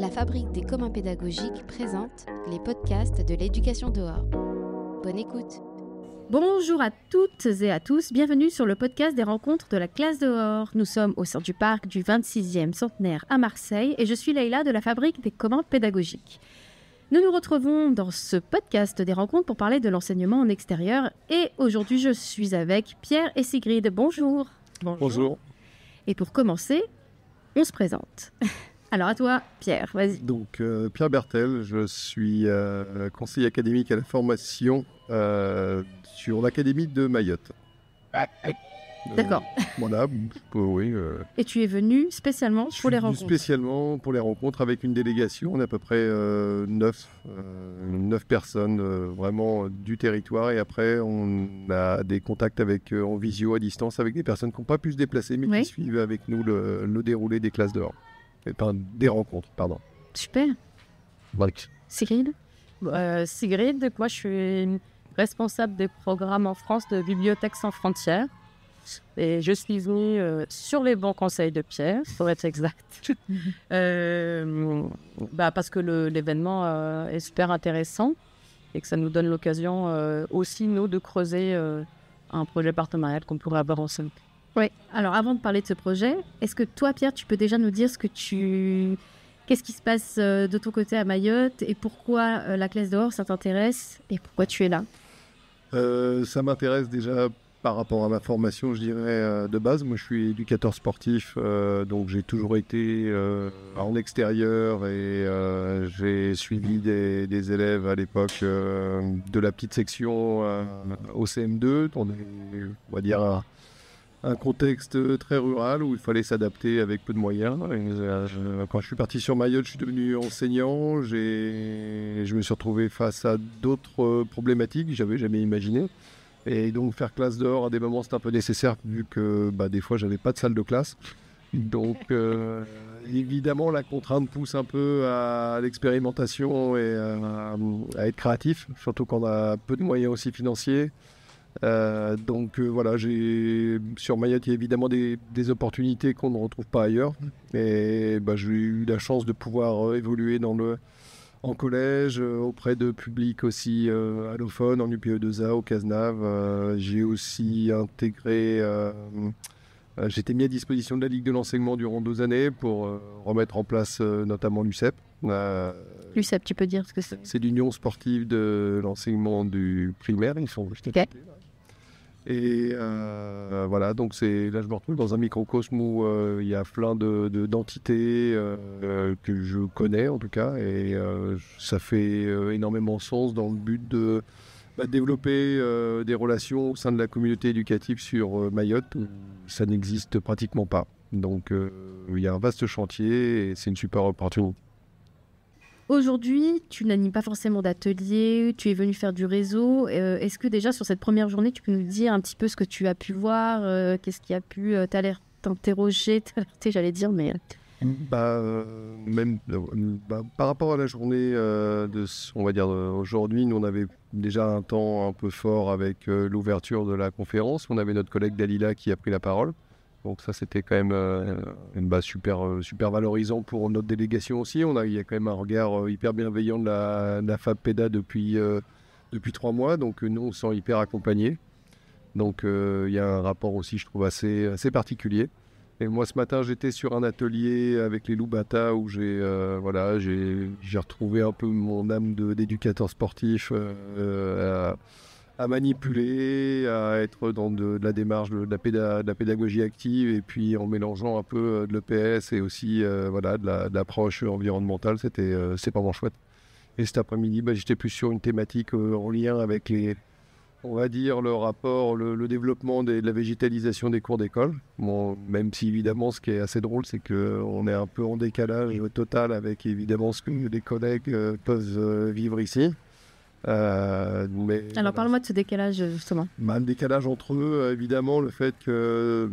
La Fabrique des communs pédagogiques présente les podcasts de l'éducation dehors. Bonne écoute. Bonjour à toutes et à tous, bienvenue sur le podcast des rencontres de la classe dehors. Nous sommes au sein du parc du 26e centenaire à Marseille et je suis Leïla de la Fabrique des communs pédagogiques. Nous nous retrouvons dans ce podcast des rencontres pour parler de l'enseignement en extérieur et aujourd'hui je suis avec Pierre et Sigrid. Bonjour. Bonjour. Et pour commencer, on se présente. Alors à toi, Pierre, vas-y. Donc, Pierre Bertel, je suis conseiller académique à la formation sur l'Académie de Mayotte. D'accord. Voilà, oui. Et tu es venu spécialement pour les rencontres. Spécialement pour les rencontres avec une délégation. On est à peu près 9 personnes vraiment du territoire. Et après, on a des contacts en visio, à distance, avec des personnes qui n'ont pas pu se déplacer, mais qui suivent avec nous le déroulé des classes dehors. Des rencontres, pardon. Super. Sigrid Sigrid, moi je suis responsable des programmes en France de Bibliothèques sans frontières. Et je suis venue sur les bons conseils de Pierre, pour être exact. Parce que l'événement est super intéressant et que ça nous donne l'occasion aussi, nous, de creuser un projet partenarial qu'on pourrait avoir ensemble. Oui, alors avant de parler de ce projet, est-ce que toi, Pierre, tu peux déjà nous dire qu'est-ce qui se passe de ton côté à Mayotte et pourquoi la classe dehors, ça t'intéresse et pourquoi tu es là ? Ça m'intéresse déjà par rapport à ma formation, je dirais, de base. Moi, je suis éducateur sportif, donc j'ai toujours été en extérieur et j'ai suivi des élèves à l'époque de la petite section au CM2, on va dire un contexte très rural où il fallait s'adapter avec peu de moyens. Et, quand je suis parti sur Mayotte, je suis devenu enseignant. Je me suis retrouvé face à d'autres problématiques que je n'avais jamais imaginées. Et donc faire classe dehors, à des moments, c'était un peu nécessaire vu que des fois, je n'avais pas de salle de classe. Donc évidemment, la contrainte pousse un peu à l'expérimentation et à être créatif, surtout quand on a peu de moyens aussi financiers. Voilà, sur Mayotte, il y a évidemment des opportunités qu'on ne retrouve pas ailleurs. Et j'ai eu la chance de pouvoir évoluer en collège, auprès de publics aussi allophones, en UPE2A, au CASNAV. J'ai aussi intégré... j'étais mis à disposition de la Ligue de l'enseignement durant 2 années pour remettre en place notamment l'UCEP. L'UCEP, tu peux dire ce que c'est ? C'est l'Union sportive de l'enseignement du primaire, ils sont juste à côté, là. Et voilà, donc là je me retrouve dans un microcosme où il y a plein d'entités que je connais en tout cas, et ça fait énormément sens dans le but de développer des relations au sein de la communauté éducative sur Mayotte où ça n'existe pratiquement pas. Donc il y a un vaste chantier et c'est une super opportunité. Aujourd'hui, tu n'animes pas forcément d'atelier, tu es venu faire du réseau. Est-ce que déjà sur cette première journée, tu peux nous dire un petit peu ce que tu as pu voir, qu'est-ce qui a pu t'interroger, t'alerter, j'allais dire, mais... Par rapport à la journée on va dire aujourd'hui, nous on avait déjà un temps un peu fort avec l'ouverture de la conférence. On avait notre collègue Dalila qui a pris la parole. Donc ça, c'était quand même super valorisant pour notre délégation aussi. Il y a quand même un regard hyper bienveillant de la FAPEDA depuis 3 mois. Donc nous, on se sent hyper accompagnés. Donc il y a un rapport aussi, je trouve, assez particulier. Et moi, ce matin, j'étais sur un atelier avec les Loubata où j'ai retrouvé un peu mon âme d'éducateur sportif à manipuler, à être dans de la démarche de la pédagogie active, et puis en mélangeant un peu de l'EPS et aussi de l'approche environnementale. C'est vraiment chouette. Et cet après-midi, j'étais plus sur une thématique en lien avec on va dire le rapport, le développement de la végétalisation des cours d'école. Bon, même si évidemment ce qui est assez drôle, c'est qu'on est un peu en décalage total avec évidemment ce que les collègues peuvent vivre ici. Alors parle-moi de ce décalage justement. Le décalage entre eux, évidemment, le fait que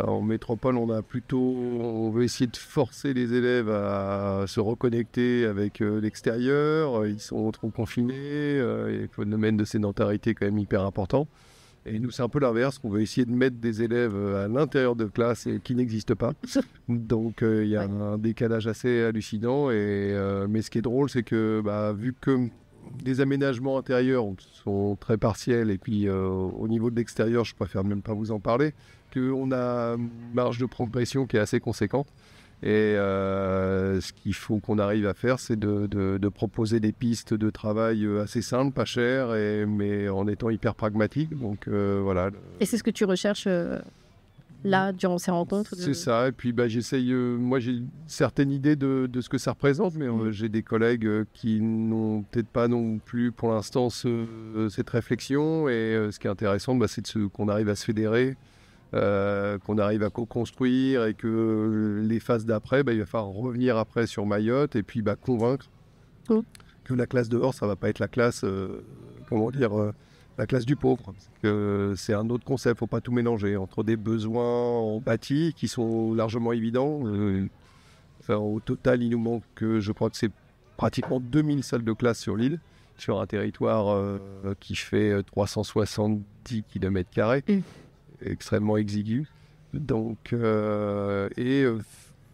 en métropole, on veut essayer de forcer les élèves à se reconnecter avec l'extérieur. Ils sont trop confinés, il y a le phénomène de sédentarité quand même hyper important. Et nous, c'est un peu l'inverse. On veut essayer de mettre des élèves à l'intérieur de classes qui n'existent pas. Donc, il y a un décalage assez hallucinant. Mais ce qui est drôle, c'est que vu que des aménagements intérieurs sont très partiels, et puis au niveau de l'extérieur, je préfère même pas vous en parler, qu'on a une marge de progression qui est assez conséquente. Et ce qu'il faut qu'on arrive à faire, c'est de proposer des pistes de travail assez simples, pas chères, mais en étant hyper pragmatique. Donc voilà. Et c'est ce que tu recherches là, durant ces rencontres C'est ça. Et puis j'essaye, moi j'ai une certaine idée de ce que ça représente, mais j'ai des collègues qui n'ont peut-être pas non plus pour l'instant cette réflexion. Et ce qui est intéressant, c'est qu'on arrive à se fédérer. Qu'on arrive à co-construire, et que les phases d'après, il va falloir revenir après sur Mayotte et puis convaincre que la classe dehors, ça va pas être la classe, la classe du pauvre. Parce que c'est un autre concept, faut pas tout mélanger entre des besoins en bâti qui sont largement évidents. Au total, il nous manque, je crois que c'est pratiquement 2000 salles de classe sur l'île, sur un territoire qui fait 370 km². Extrêmement exigu. Donc,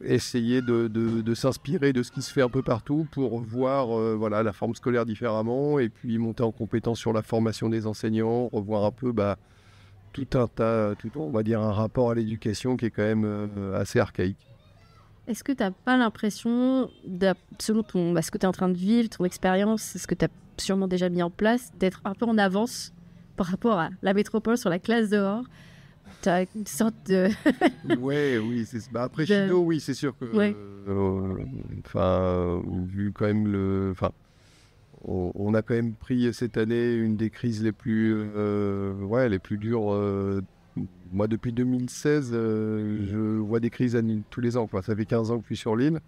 essayer de s'inspirer de ce qui se fait un peu partout pour voir la forme scolaire différemment, et puis monter en compétence sur la formation des enseignants, revoir un peu tout un tas, on va dire un rapport à l'éducation qui est quand même assez archaïque. Est-ce que tu n'as pas l'impression, selon ce que tu es en train de vivre, ton expérience, ce que tu as sûrement déjà mis en place, d'être un peu en avance par rapport à la métropole sur la classe dehors? Tu as une sorte de... Oui, après Chido, oui, c'est sûr que... vu quand même on a quand même pris cette année une des crises les plus dures. Moi, depuis 2016, je vois des crises tous les ans. Ça fait 15 ans que je suis sur l'île.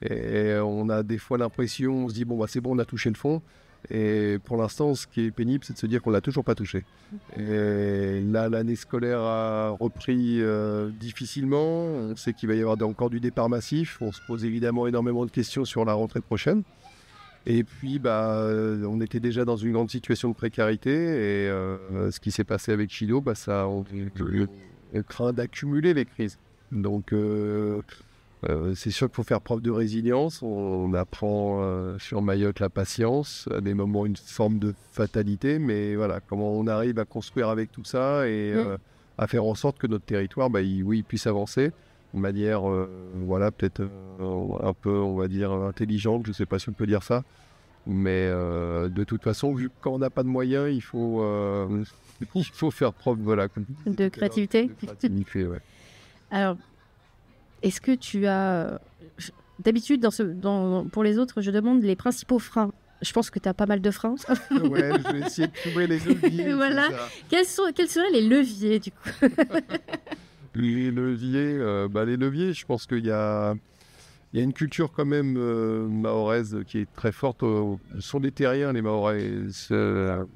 Et on a des fois l'impression, on se dit, c'est bon, on a touché le fond. Et pour l'instant, ce qui est pénible, c'est de se dire qu'on l'a toujours pas touché. Et là, l'année scolaire a repris difficilement. On sait qu'il va y avoir encore du départ massif. On se pose évidemment énormément de questions sur la rentrée prochaine. Et puis, on était déjà dans une grande situation de précarité. Et ce qui s'est passé avec Chido, on craint d'accumuler les crises. Donc, c'est sûr qu'il faut faire preuve de résilience. On apprend sur Mayotte la patience, à des moments une forme de fatalité, mais voilà, comment on arrive à construire avec tout ça et à faire en sorte que notre territoire, il puisse avancer de manière, peut-être un peu, on va dire, intelligente. Je ne sais pas si on peut dire ça, mais de toute façon, vu que quand on n'a pas de moyens, il faut faire preuve, de créativité. Ouais. Alors, est-ce que tu as... D'habitude, pour les autres, je demande les principaux freins. Je pense que tu as pas mal de freins. Ouais, je vais essayer de trouver les leviers. Voilà. Quels seraient les leviers, du coup? Les leviers, je pense qu'il y a une culture quand même mahoraise qui est très forte. Ce sont des terriens, les Mahorais. Ce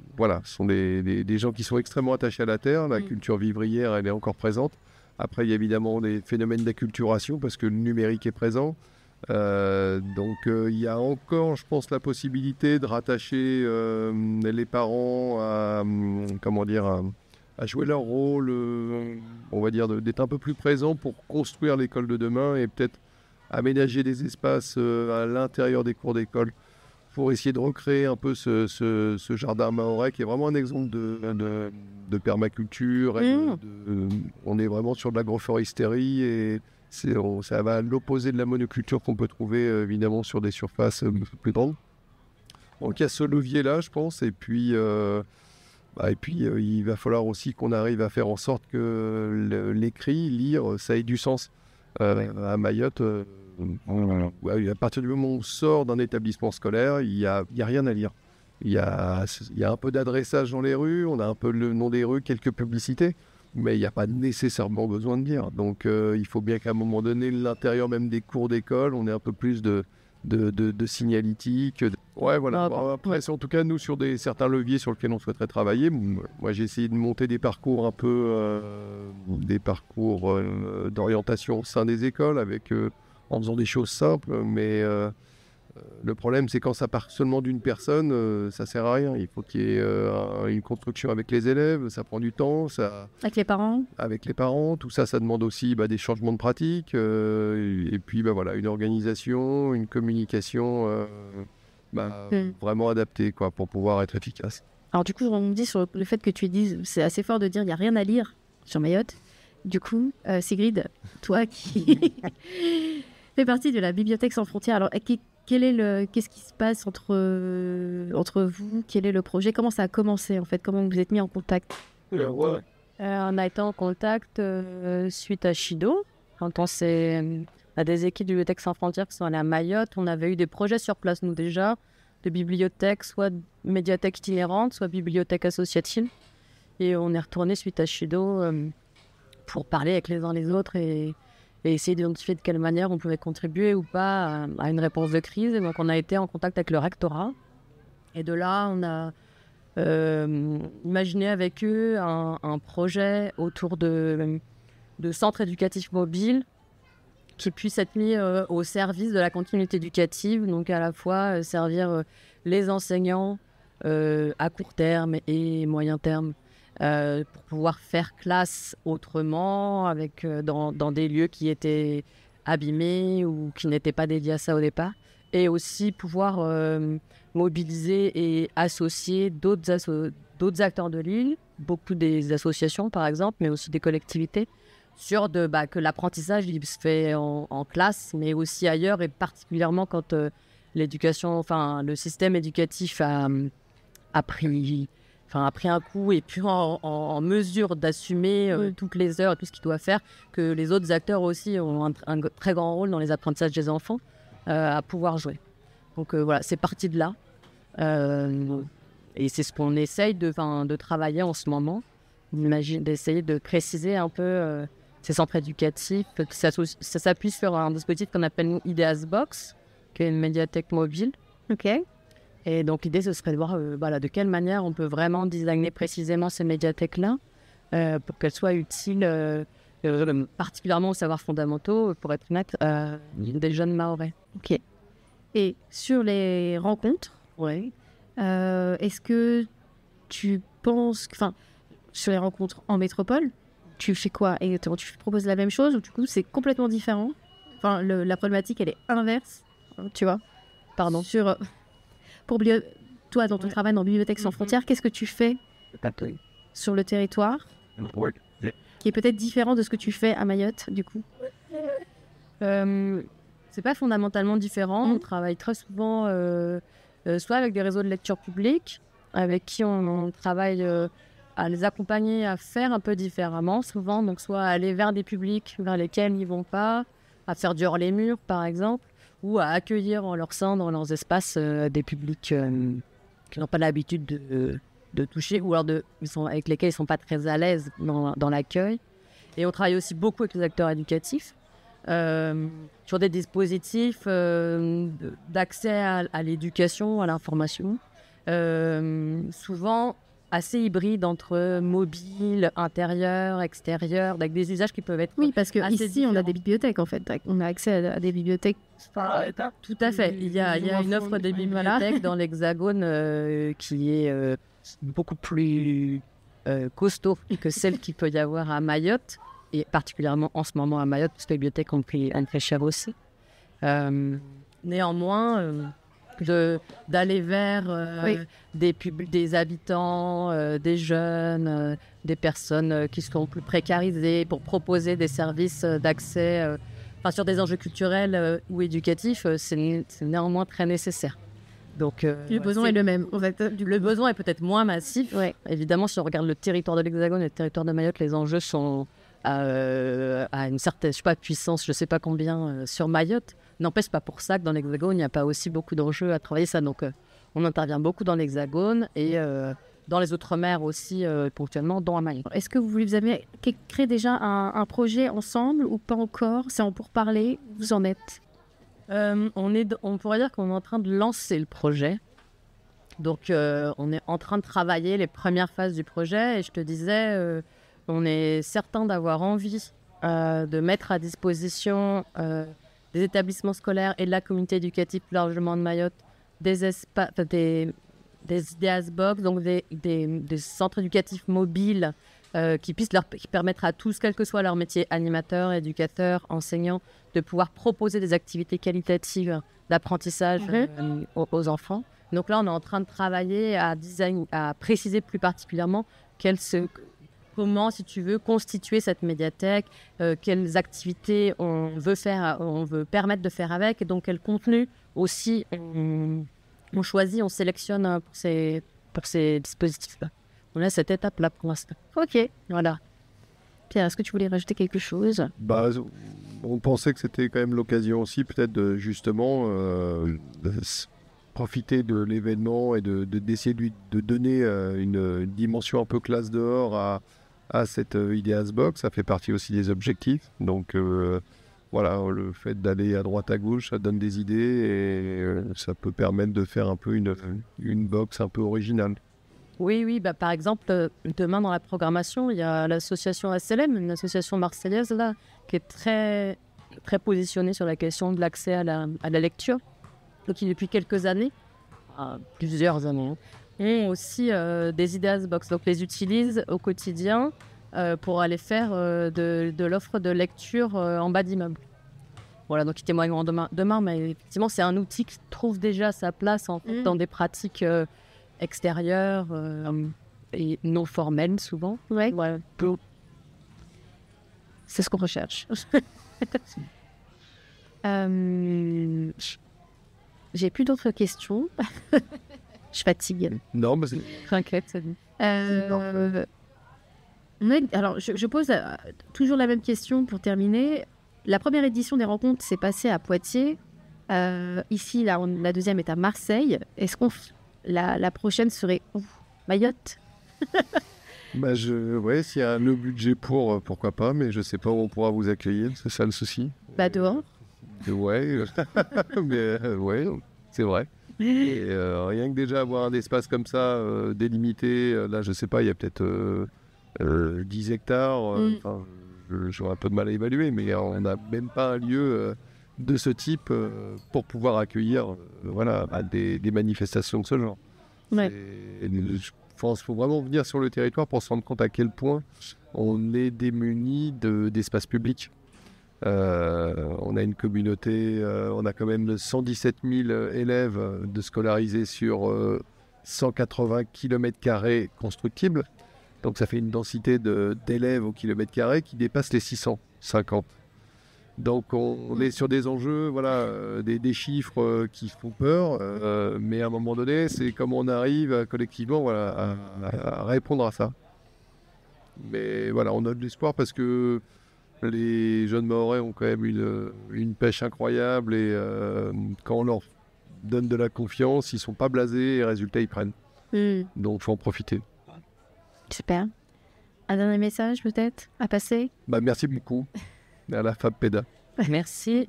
sont des gens qui sont extrêmement attachés à la terre. La culture vivrière, elle est encore présente. Après, il y a évidemment des phénomènes d'acculturation parce que le numérique est présent. Donc, il y a encore, je pense, la possibilité de rattacher les parents à jouer leur rôle, on va dire, d'être un peu plus présents pour construire l'école de demain et peut-être aménager des espaces à l'intérieur des cours d'école pour essayer de recréer un peu ce jardin mahorais qui est vraiment un exemple de permaculture. On est vraiment sur de l'agroforesterie et ça va à l'opposé de la monoculture qu'on peut trouver évidemment sur des surfaces plus grandes. Donc il y a ce levier-là, je pense, et puis il va falloir aussi qu'on arrive à faire en sorte que l'écrit, lire, ça ait du sens. À Mayotte, à partir du moment où on sort d'un établissement scolaire, il y a rien à lire. Il y a un peu d'adressage dans les rues, on a un peu le nom des rues, quelques publicités, mais il n'y a pas nécessairement besoin de lire. Donc il faut bien qu'à un moment donné, l'intérieur même des cours d'école, on ait un peu plus de signalétique. Après, c'est en tout cas, nous, sur certains leviers sur lesquels on souhaiterait travailler. Moi, j'ai essayé de monter des parcours d'orientation au sein des écoles, en faisant des choses simples, mais Le problème, c'est quand ça part seulement d'une personne, ça sert à rien. Il faut qu'il y ait une construction avec les élèves, ça prend du temps. Avec les parents. Avec les parents, tout ça, ça demande aussi des changements de pratique. Et puis, voilà, une organisation, une communication vraiment adaptée pour pouvoir être efficace. Alors du coup, on me dit sur le fait que tu dises, c'est assez fort de dire il n'y a rien à lire sur Mayotte. Du coup, Sigrid, toi qui fais partie de la Bibliothèque sans frontières, alors qu'est-ce qui se passe entre vous? Quel est le projet? Comment ça a commencé en fait? Comment vous vous êtes mis en contact? On a été en contact suite à Chido. Quand on a des équipes de Bibliothèque sans frontières qui sont allées à Mayotte, on avait eu des projets sur place nous déjà, de bibliothèques, soit médiathèque itinérante, soit bibliothèque associative. Et on est retourné suite à Chido pour parler avec les uns les autres et essayer d'identifier de quelle manière on pouvait contribuer ou pas à une réponse de crise. Et donc on a été en contact avec le rectorat. Et de là, on a imaginé avec eux un projet autour de centres éducatifs mobiles qui puissent être mis au service de la continuité éducative, donc à la fois servir les enseignants à court terme et moyen terme pour pouvoir faire classe autrement, dans des lieux qui étaient abîmés ou qui n'étaient pas dédiés à ça au départ, et aussi pouvoir mobiliser et associer d'autres acteurs de l'île, beaucoup des associations par exemple, mais aussi des collectivités, sur que l'apprentissage il se fait en classe, mais aussi ailleurs, et particulièrement quand le système éducatif a pris un coup et puis en mesure d'assumer toutes les heures et tout ce qu'il doit faire, que les autres acteurs aussi ont un très grand rôle dans les apprentissages des enfants à pouvoir jouer. Donc voilà, c'est parti de là. Et c'est ce qu'on essaye de travailler en ce moment. D'essayer de préciser un peu ces centres éducatifs. Ça s'appuie sur un dispositif qu'on appelle nous Ideas Box, qui est une médiathèque mobile. Ok. Et donc l'idée, ce serait de voir de quelle manière on peut vraiment designer précisément ces médiathèques-là pour qu'elles soient utiles, particulièrement aux savoirs fondamentaux, pour être honnête, des jeunes Mahorais. Ok. Et sur les rencontres, est-ce que tu penses... sur les rencontres en métropole, tu fais quoi exactement? Tu proposes la même chose ou du coup c'est complètement différent? La problématique elle est inverse, tu vois? Pardon. Toi, dans ton travail dans Bibliothèque sans frontières, qu'est-ce que tu fais sur le territoire qui est peut-être différent de ce que tu fais à Mayotte, du coup? C'est pas fondamentalement différent. On travaille très souvent soit avec des réseaux de lecture publique, avec qui on travaille à les accompagner à faire un peu différemment, souvent, donc soit à aller vers des publics vers lesquels ils ne vont pas, à faire du hors-les-murs, par exemple, ou à accueillir en leur sein, dans leurs espaces, des publics qui n'ont pas l'habitude de toucher, ou alors avec lesquels ils ne sont pas très à l'aise dans l'accueil. Et on travaille aussi beaucoup avec les acteurs éducatifs, sur des dispositifs d'accès à l'éducation, à l'information, souvent assez hybride entre mobile, intérieur, extérieur, avec des usages qui peuvent être parce que ici différents. On a des bibliothèques en fait, on a accès à des bibliothèques. Tout à fait, il y a une offre des bibliothèques dans l'Hexagone qui est beaucoup plus costaud que celle qu'il peut y avoir à Mayotte, et particulièrement en ce moment à Mayotte, parce que les bibliothèques ont pris un très cher aussi. Néanmoins, d'aller vers des habitants, des jeunes, des personnes qui sont plus précarisées, pour proposer des services d'accès sur des enjeux culturels ou éducatifs, c'est néanmoins très nécessaire. Donc, le besoin est le même. En fait, le besoin est peut-être moins massif. Évidemment, si on regarde le territoire de l'Hexagone et le territoire de Mayotte, les enjeux sont à une certaine puissance, je ne sais pas combien, sur Mayotte. N'empêche pas pour ça que dans l'Hexagone, il n'y a pas aussi beaucoup d'enjeux à travailler ça. Donc, on intervient beaucoup dans l'Hexagone et dans les Outre-mer aussi, ponctuellement, dont à Mayotte. Est-ce que vous avez créé déjà un projet ensemble ou pas encore? C'est en pourparlers, vous en êtes? On pourrait dire qu'on est en train de lancer le projet. Donc, on est en train de travailler les premières phases du projet. Et je te disais, on est certain d'avoir envie de mettre à disposition des établissements scolaires et de la communauté éducative plus largement de Mayotte, des IDEAS Box, donc des centres éducatifs mobiles qui permettre à tous, quel que soit leur métier, animateurs, éducateurs, enseignants, de pouvoir proposer des activités qualitatives d'apprentissage aux enfants. Donc là, on est en train de travailler à préciser plus particulièrement comment, si tu veux, constituer cette médiathèque, quelles activités on veut permettre de faire avec, et donc quel contenu aussi on choisit, on sélectionne pour ces dispositifs-là. On a cette étape-là pour l'instant. Ok. Voilà. Pierre, est-ce que tu voulais rajouter quelque chose ? On pensait que c'était quand même l'occasion aussi peut-être de justement profiter de l'événement et d'essayer de donner une dimension un peu classe dehors à cette IDEAS Box. Ça fait partie aussi des objectifs. Donc voilà, le fait d'aller à droite à gauche, ça donne des idées et ça peut permettre de faire un peu une box un peu originale. Oui, par exemple, demain dans la programmation, il y a l'association SLM, une association marseillaise là, qui est très, très positionnée sur la question de l'accès à la lecture. Donc, qui depuis quelques années, plusieurs années, ont aussi des IDEAS Box. Donc, les utilisent au quotidien pour aller faire de l'offre de lecture en bas d'immeuble. Voilà, donc ils témoigneront demain, mais effectivement, c'est un outil qui trouve déjà sa place en fait, dans des pratiques extérieures et non formelles, souvent. Ouais. Voilà. C'est ce qu'on recherche. J'ai plus d'autres questions. Je fatigue. Non, mais T'inquiète, ça dit. Alors, je pose toujours la même question pour terminer. La première édition des rencontres s'est passée à Poitiers. Ici, la deuxième est à Marseille. Est-ce qu'on la prochaine serait où ? Mayotte ? s'il y a le budget pourquoi pas, mais je sais pas où on pourra vous accueillir, c'est ça le souci. Dehors. Ouais, mais c'est vrai. Et rien que déjà avoir un espace comme ça, délimité, là je sais pas, il y a peut-être 10 hectares, j'aurais un peu de mal à évaluer, mais on n'a même pas un lieu de ce type pour pouvoir accueillir des manifestations de ce genre. Ouais. Je pense qu'il faut vraiment venir sur le territoire pour se rendre compte à quel point on est démuni d'espace public. On a une communauté, on a quand même 117 000 élèves de scolarisés sur 180 km² constructibles. Donc ça fait une densité d'élèves au kilomètre carré qui dépasse les 650. Donc on est sur des enjeux, des chiffres qui font peur, mais à un moment donné, c'est comment on arrive collectivement à répondre à ça. Mais voilà, on a de l'espoir parce que les jeunes Mahorais ont quand même une pêche incroyable et quand on leur donne de la confiance, ils ne sont pas blasés et résultat, ils prennent. Donc il faut en profiter. Super. Un dernier message peut-être à passer ? Merci beaucoup à la FabPeda. Merci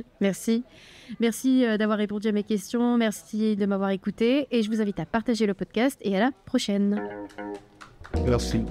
d'avoir répondu à mes questions, merci de m'avoir écouté et je vous invite à partager le podcast et à la prochaine. Merci.